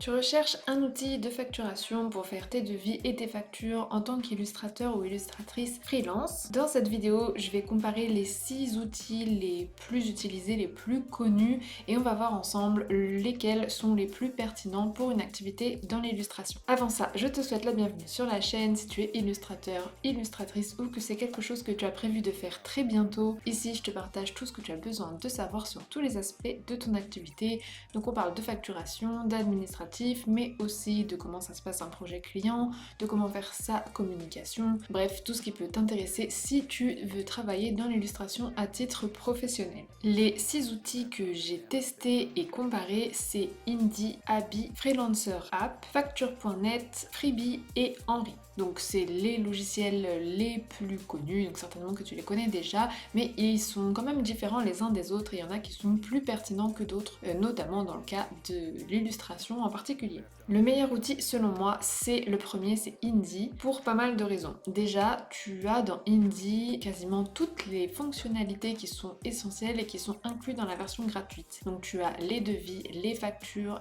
Tu recherches un outil de facturation pour faire tes devis et tes factures en tant qu'illustrateur ou illustratrice freelance. Dans cette vidéo, je vais comparer les 6 outils les plus utilisés, les plus connus, et on va voir ensemble lesquels sont les plus pertinents pour une activité dans l'illustration. Avant ça, je te souhaite la bienvenue sur la chaîne si tu es illustrateur, illustratrice ou que c'est quelque chose que tu as prévu de faire très bientôt. Ici, je te partage tout ce que tu as besoin de savoir sur tous les aspects de ton activité. Donc on parle de facturation, d'administratif, mais aussi de comment ça se passe un projet client, de comment faire sa communication, bref, tout ce qui peut t'intéresser si tu veux travailler dans l'illustration à titre professionnel. Les 6 outils que j'ai testés et comparés, c'est Indie, Abi, Freelancer App, Facture.net, Freebie et Henry. Donc c'est les logiciels les plus connus, donc certainement que tu les connais déjà, mais ils sont quand même différents les uns des autres et il y en a qui sont plus pertinents que d'autres, notamment dans le cas de l'illustration en particulier. Le meilleur outil selon moi, c'est le premier, c'est Indie, pour pas mal de raisons. Déjà, tu as dans Indie quasiment toutes les fonctionnalités qui sont essentielles et qui sont incluses dans la version gratuite. Donc tu as les devis, les factures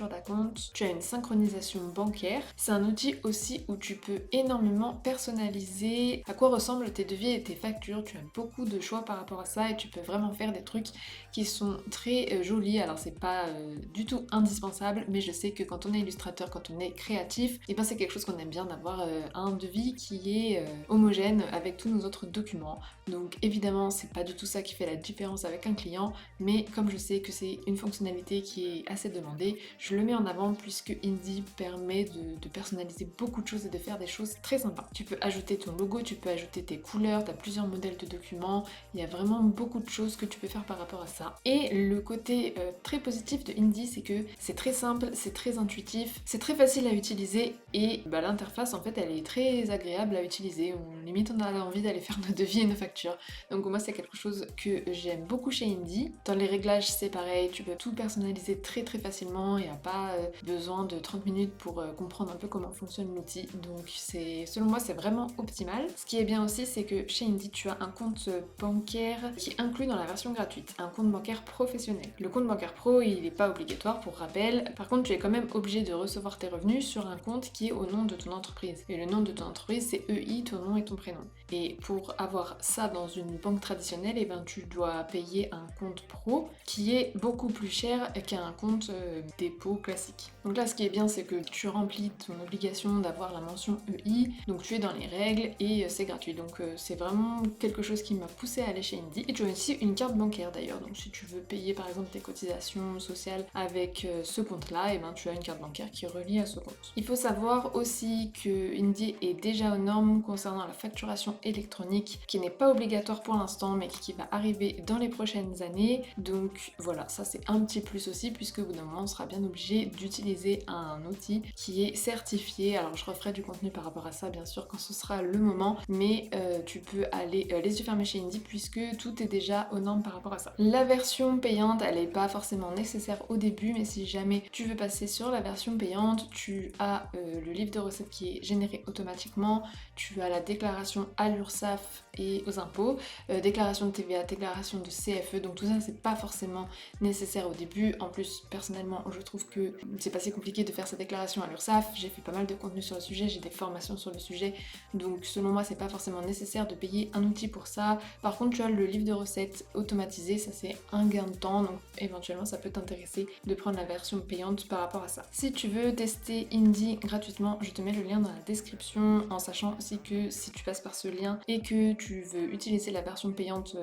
d'acompte, tu as une synchronisation bancaire. C'est un outil aussi où tu peux énormément personnaliser à quoi ressemblent tes devis et tes factures. Tu as beaucoup de choix par rapport à ça et tu peux vraiment faire des trucs qui sont très jolis. Alors c'est pas du tout indispensable, mais je sais que quand on est illustrateur, quand on est créatif, et ben c'est quelque chose qu'on aime bien d'avoir un devis qui est homogène avec tous nos autres documents. Donc évidemment c'est pas du tout ça qui fait la différence avec un client, mais comme je sais que c'est une fonctionnalité qui est assez demandée, je le mets en avant puisque Indie permet de personnaliser beaucoup de choses et de faire des choses très sympas. Tu peux ajouter ton logo, tu peux ajouter tes couleurs, tu as plusieurs modèles de documents, il y a vraiment beaucoup de choses que tu peux faire par rapport à ça. Et le côté très positif de Indie, c'est que c'est très simple, c'est très intuitif, c'est très facile à utiliser et l'interface en fait elle est très agréable à utiliser. Limite on a envie d'aller faire nos devis et nos factures. Donc moi c'est quelque chose que j'aime beaucoup chez Indie. Dans les réglages c'est pareil, tu peux tout personnaliser très facilement, il n'y a pas besoin de 30 minutes pour comprendre un peu comment fonctionne l'outil. Donc selon moi c'est vraiment optimal. Ce qui est bien aussi c'est que chez Indie tu as un compte bancaire qui est inclus dans la version gratuite, un compte bancaire professionnel. Le compte bancaire pro il n'est pas obligatoire pour rappel, par contre tu es quand même obligé de recevoir tes revenus sur un compte qui est au nom de ton entreprise. Et le nom de ton entreprise c'est EI, ton nom et ton prénom. Et pour avoir ça dans une banque traditionnelle, et ben tu dois payer un compte pro qui est beaucoup plus cher qu'un compte dépôt classique. Donc là ce qui est bien c'est que tu remplis ton obligation d'avoir la mention EI, donc tu es dans les règles et c'est gratuit. Donc c'est vraiment quelque chose qui m'a poussé à aller chez Indie. Et tu as aussi une carte bancaire d'ailleurs, donc si tu veux payer par exemple tes cotisations sociales avec ce compte là, et ben tu as une carte bancaire qui est reliée à ce compte. Il faut savoir aussi que Indie est déjà aux normes concernant la facturation électronique, qui n'est pas obligatoire pour l'instant mais qui va arriver dans les prochaines années. Donc voilà, ça c'est un petit plus aussi puisque au bout d'un moment on sera bien obligé d'utiliser un outil qui est certifié. Alors je referai du contenu par rapport à ça bien sûr quand ce sera le moment, mais tu peux aller les yeux fermés chez Indie puisque tout est déjà aux normes par rapport à ça. La version payante elle n'est pas forcément nécessaire au début, mais si jamais tu veux passer sur la version payante, tu as le livre de recettes qui est généré automatiquement, tu as la déclaration à l'URSSAF et aux impôts, déclaration de TVA, déclaration de CFE, donc tout ça c'est pas forcément nécessaire au début. En plus personnellement je trouve que c'est pas si compliqué de faire sa déclaration à l'URSSAF, j'ai fait pas mal de contenu sur le sujet, j'ai des formations sur le sujet, donc selon moi c'est pas forcément nécessaire de payer un outil pour ça. Par contre tu as le livre de recettes automatisé, ça c'est un gain de temps, donc éventuellement ça peut t'intéresser de prendre la version payante par rapport à ça. Si tu veux tester Indie gratuitement, je te mets le lien dans la description, en sachant aussi que si tu passes par ce lien et que tu veux utiliser la version payante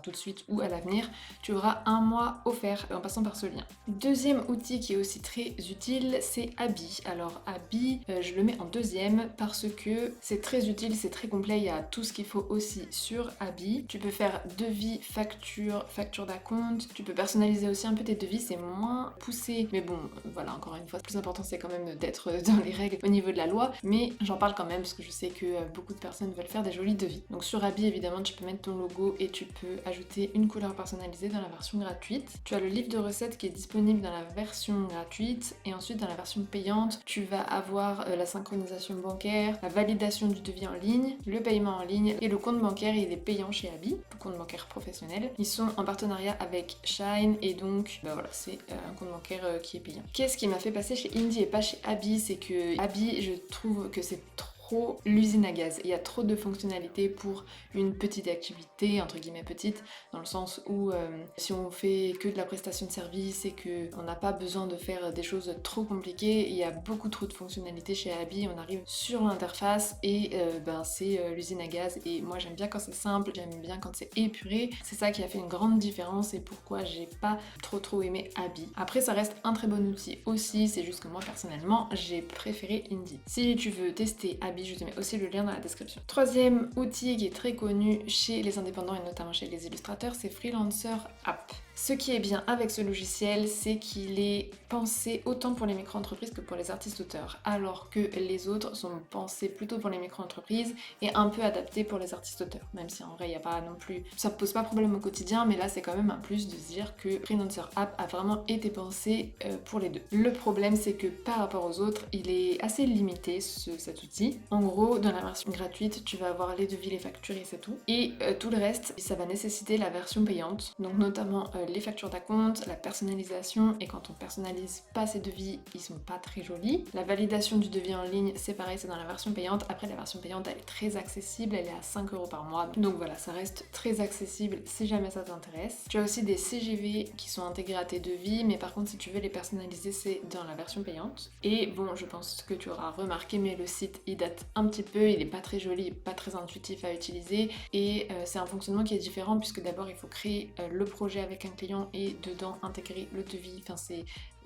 tout de suite ou à l'avenir, tu auras un mois offert en passant par ce lien. Deuxième outil qui est aussi très utile, c'est Abi. Alors Abi, je le mets en deuxième parce que c'est très utile, c'est très complet, il y a tout ce qu'il faut aussi sur Abi. Tu peux faire devis, facture d'acompte, tu peux personnaliser aussi un peu tes devis, c'est moins poussé, mais bon, voilà, encore une fois, le plus important c'est quand même d'être dans les règles au niveau de la loi, mais j'en parle quand même parce que je sais que beaucoup de personnes veulent faire des jolis devis. Donc sur Abi, évidemment, tu peux mettre ton logo et tu peux ajouter une couleur personnalisée dans la version gratuite. Tu as le livre de recettes qui est disponible dans la version gratuite et ensuite dans la version payante, tu vas avoir la synchronisation bancaire, la validation du devis en ligne, le paiement en ligne et le compte bancaire, il est payant chez Abi, le compte bancaire professionnel. Ils sont en partenariat avec Shine et donc voilà, c'est un compte bancaire qui est payant payant. Qu'est-ce qui m'a fait passer chez Indie et pas chez Abi? C'est que Abi, je trouve que c'est trop l'usine à gaz. Il y a trop de fonctionnalités pour une petite activité, entre guillemets petite, dans le sens où si on fait que de la prestation de service et qu'on n'a pas besoin de faire des choses trop compliquées, il y a beaucoup trop de fonctionnalités chez Abi. On arrive sur l'interface et c'est l'usine à gaz. Et moi j'aime bien quand c'est simple, j'aime bien quand c'est épuré. C'est ça qui a fait une grande différence et pourquoi j'ai pas trop aimé Abi. Après ça reste un très bon outil aussi, c'est juste que moi personnellement j'ai préféré Indie. Si tu veux tester Abi, je te mets aussi le lien dans la description. Troisième outil qui est très connu chez les indépendants et notamment chez les illustrateurs, c'est Freelancer App. Ce qui est bien avec ce logiciel, c'est qu'il est pensé autant pour les micro-entreprises que pour les artistes-auteurs, alors que les autres sont pensés plutôt pour les micro-entreprises et un peu adaptés pour les artistes-auteurs. Même si en vrai, il n'y a pas non plus... Ça pose pas problème au quotidien, mais là, c'est quand même un plus de se dire que Freelancer App a vraiment été pensé pour les deux. Le problème, c'est que par rapport aux autres, il est assez limité, cet outil. En gros, dans la version gratuite, tu vas avoir les devis, les factures et c'est tout. Et tout le reste, ça va nécessiter la version payante, donc notamment les factures d'acompte, la personnalisation, et quand on personnalise pas ses devis, ils sont pas très jolis. La validation du devis en ligne, c'est pareil, c'est dans la version payante. Après, la version payante, elle est très accessible, elle est à 5 € par mois. Donc voilà, ça reste très accessible si jamais ça t'intéresse. Tu as aussi des CGV qui sont intégrés à tes devis, mais par contre, si tu veux les personnaliser, c'est dans la version payante. Et bon, je pense que tu auras remarqué, mais le site, il date un petit peu, il est pas très joli, pas très intuitif à utiliser, et c'est un fonctionnement qui est différent, puisque d'abord, il faut créer le projet avec un client et dedans intégrer le devis. Enfin,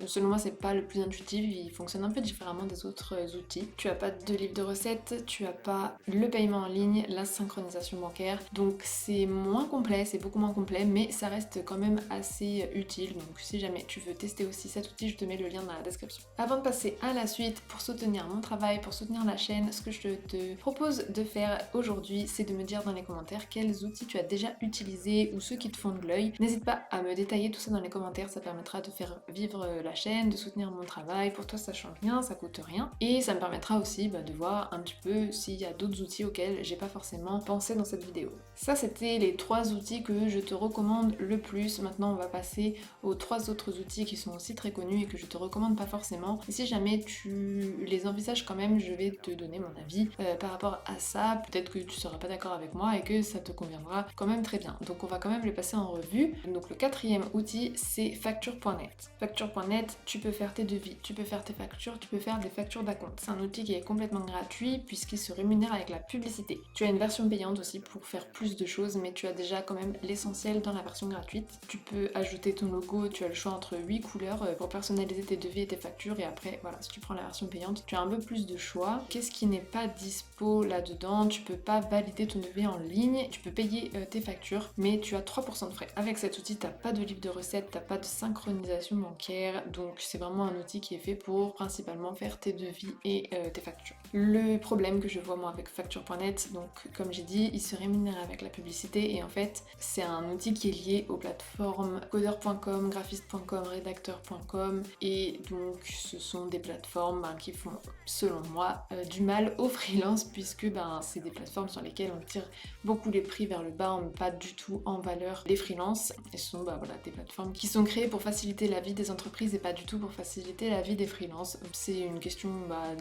selon moi, c'est pas le plus intuitif, il fonctionne un peu différemment des autres outils. Tu as pas de livre de recettes, tu as pas le paiement en ligne, la synchronisation bancaire, donc c'est moins complet, c'est beaucoup moins complet, mais ça reste quand même assez utile. Donc si jamais tu veux tester aussi cet outil, je te mets le lien dans la description. Avant de passer à la suite, pour soutenir mon travail, pour soutenir la chaîne, ce que je te propose de faire aujourd'hui, c'est de me dire dans les commentaires quels outils tu as déjà utilisés ou ceux qui te font de l'œil. N'hésite pas à me détailler tout ça dans les commentaires, ça permettra de faire vivre la chaîne, de soutenir mon travail. Pour toi, ça change rien, ça coûte rien. Et ça me permettra aussi de voir un petit peu s'il y a d'autres outils auxquels j'ai pas forcément pensé dans cette vidéo. Ça, c'était les 3 outils que je te recommande le plus. Maintenant, on va passer aux 3 autres outils qui sont aussi très connus et que je te recommande pas forcément. Et si jamais tu les envisages quand même, je vais te donner mon avis par rapport à ça. Peut-être que tu seras pas d'accord avec moi et que ça te conviendra quand même très bien. Donc on va quand même les passer en revue. Donc le 4e outil, c'est facture.net. Facture.net, tu peux faire tes devis, tu peux faire tes factures, tu peux faire des factures d'acompte. C'est un outil qui est complètement gratuit puisqu'il se rémunère avec la publicité. Tu as une version payante aussi pour faire plus de choses, mais tu as déjà quand même l'essentiel dans la version gratuite. Tu peux ajouter ton logo, tu as le choix entre 8 couleurs pour personnaliser tes devis et tes factures, et après voilà, si tu prends la version payante, tu as un peu plus de choix. Qu'est-ce qui n'est pas dispo là-dedans? Tu peux pas valider ton devis en ligne, tu peux payer tes factures, mais tu as 3% de frais. Avec cet outil, t'as pas de livre de recettes, t'as pas de synchronisation bancaire, donc c'est vraiment un outil qui est fait pour principalement faire tes devis et tes factures. Le problème que je vois moi avec facture.net, donc comme j'ai dit, il se rémunère avec la publicité, et en fait c'est un outil qui est lié aux plateformes codeur.com, graphiste.com, rédacteur.com, et donc ce sont des plateformes qui font, selon moi, du mal aux freelances, puisque c'est des plateformes sur lesquelles on tire beaucoup les prix vers le bas, on ne met pas du tout en valeur les freelances, et ce sont des plateformes qui sont créées pour faciliter la vie des entreprises et pas du tout pour faciliter la vie des freelances. C'est une question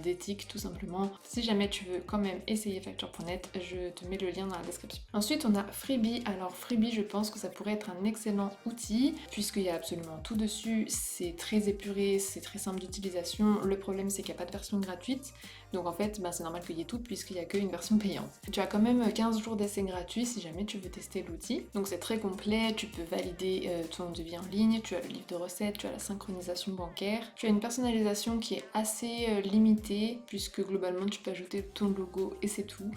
d'éthique tout simplement. Si jamais tu veux quand même essayer facture.net, je te mets le lien dans la description. Ensuite on a Freebie. Alors Freebie, je pense que ça pourrait être un excellent outil puisqu'il y a absolument tout dessus, c'est très épuré, c'est très simple d'utilisation. Le problème c'est qu'il n'y a pas de version gratuite, donc en fait c'est normal qu'il y ait tout puisqu'il n'y a qu'une version payante. Tu as quand même 15 jours d'essai gratuit si jamais tu veux tester l'outil, donc c'est très complet, tu peux valider ton devis en ligne, tu as le livre de recettes, tu as la synchronisation bancaire, tu as une personnalisation qui est assez limitée puisque globalement tu peux ajouter ton logo et c'est tout.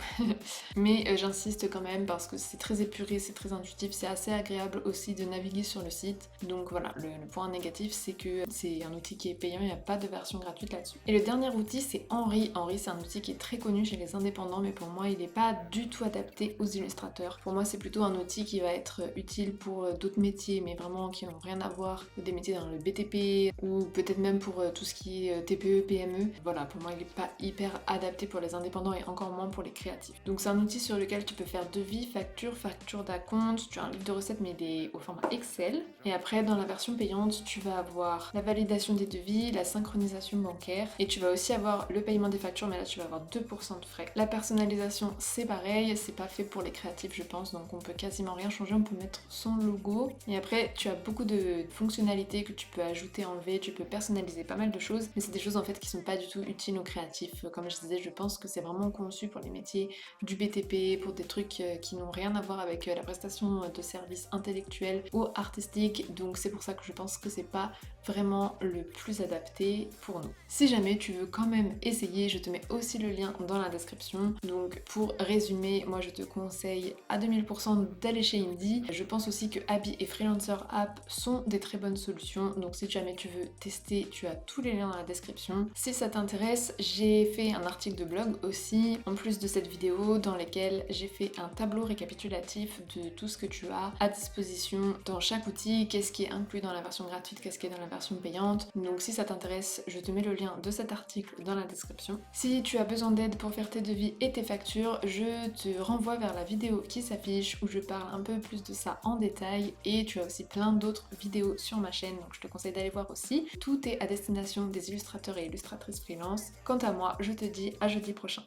Mais j'insiste quand même parce que c'est très épuré, c'est très intuitif, c'est assez agréable aussi de naviguer sur le site. Donc voilà, le point négatif c'est que c'est un outil qui est payant, il n'y a pas de version gratuite là-dessus. Et le dernier outil c'est Henry. Henry c'est un outil qui est très connu chez les indépendants, mais pour moi il n'est pas du tout adapté aux illustrateurs. Pour moi c'est plutôt un outil qui va être utile pour d'autres métiers, mais vraiment qui n'ont rien à voir, des métiers dans le BTP, particulier ou peut-être même pour tout ce qui est TPE, PME. Voilà, pour moi il n'est pas hyper adapté pour les indépendants et encore moins pour les créatifs. Donc c'est un outil sur lequel tu peux faire devis, facture d'acompte, tu as un livre de recettes mais il est au format Excel. Et après dans la version payante, tu vas avoir la validation des devis, la synchronisation bancaire et tu vas aussi avoir le paiement des factures, mais là tu vas avoir 2% de frais. La personnalisation c'est pareil, c'est pas fait pour les créatifs je pense, donc on peut quasiment rien changer, on peut mettre son logo. Et après tu as beaucoup de fonctionnalités que tu peux ajouter, enlever, tu peux personnaliser pas mal de choses, mais c'est des choses en fait qui sont pas du tout utiles aux créatifs. Comme je disais, je pense que c'est vraiment conçu pour les métiers du BTP, pour des trucs qui n'ont rien à voir avec la prestation de services intellectuels ou artistiques, donc c'est pour ça que je pense que c'est pas vraiment le plus adapté pour nous. Si jamais tu veux quand même essayer, je te mets aussi le lien dans la description. Donc pour résumer, moi je te conseille à 2000% d'aller chez Indie. Je pense aussi que Abi et Freelancer App sont des très bonnes solutions, donc si jamais tu veux tester, tu as tous les liens dans la description. Si ça t'intéresse, j'ai fait un article de blog aussi, en plus de cette vidéo, dans lequel j'ai fait un tableau récapitulatif de tout ce que tu as à disposition dans chaque outil, qu'est-ce qui est inclus dans la version gratuite, qu'est-ce qui est dans la version payante. Donc si ça t'intéresse, je te mets le lien de cet article dans la description. Si tu as besoin d'aide pour faire tes devis et tes factures, je te renvoie vers la vidéo qui s'affiche où je parle un peu plus de ça en détail, et tu as aussi plein d'autres vidéos sur ma chaîne, donc je te conseille d'aller voir aussi. Tout est à destination des illustrateurs et illustratrices freelance. Quant à moi, je te dis à jeudi prochain.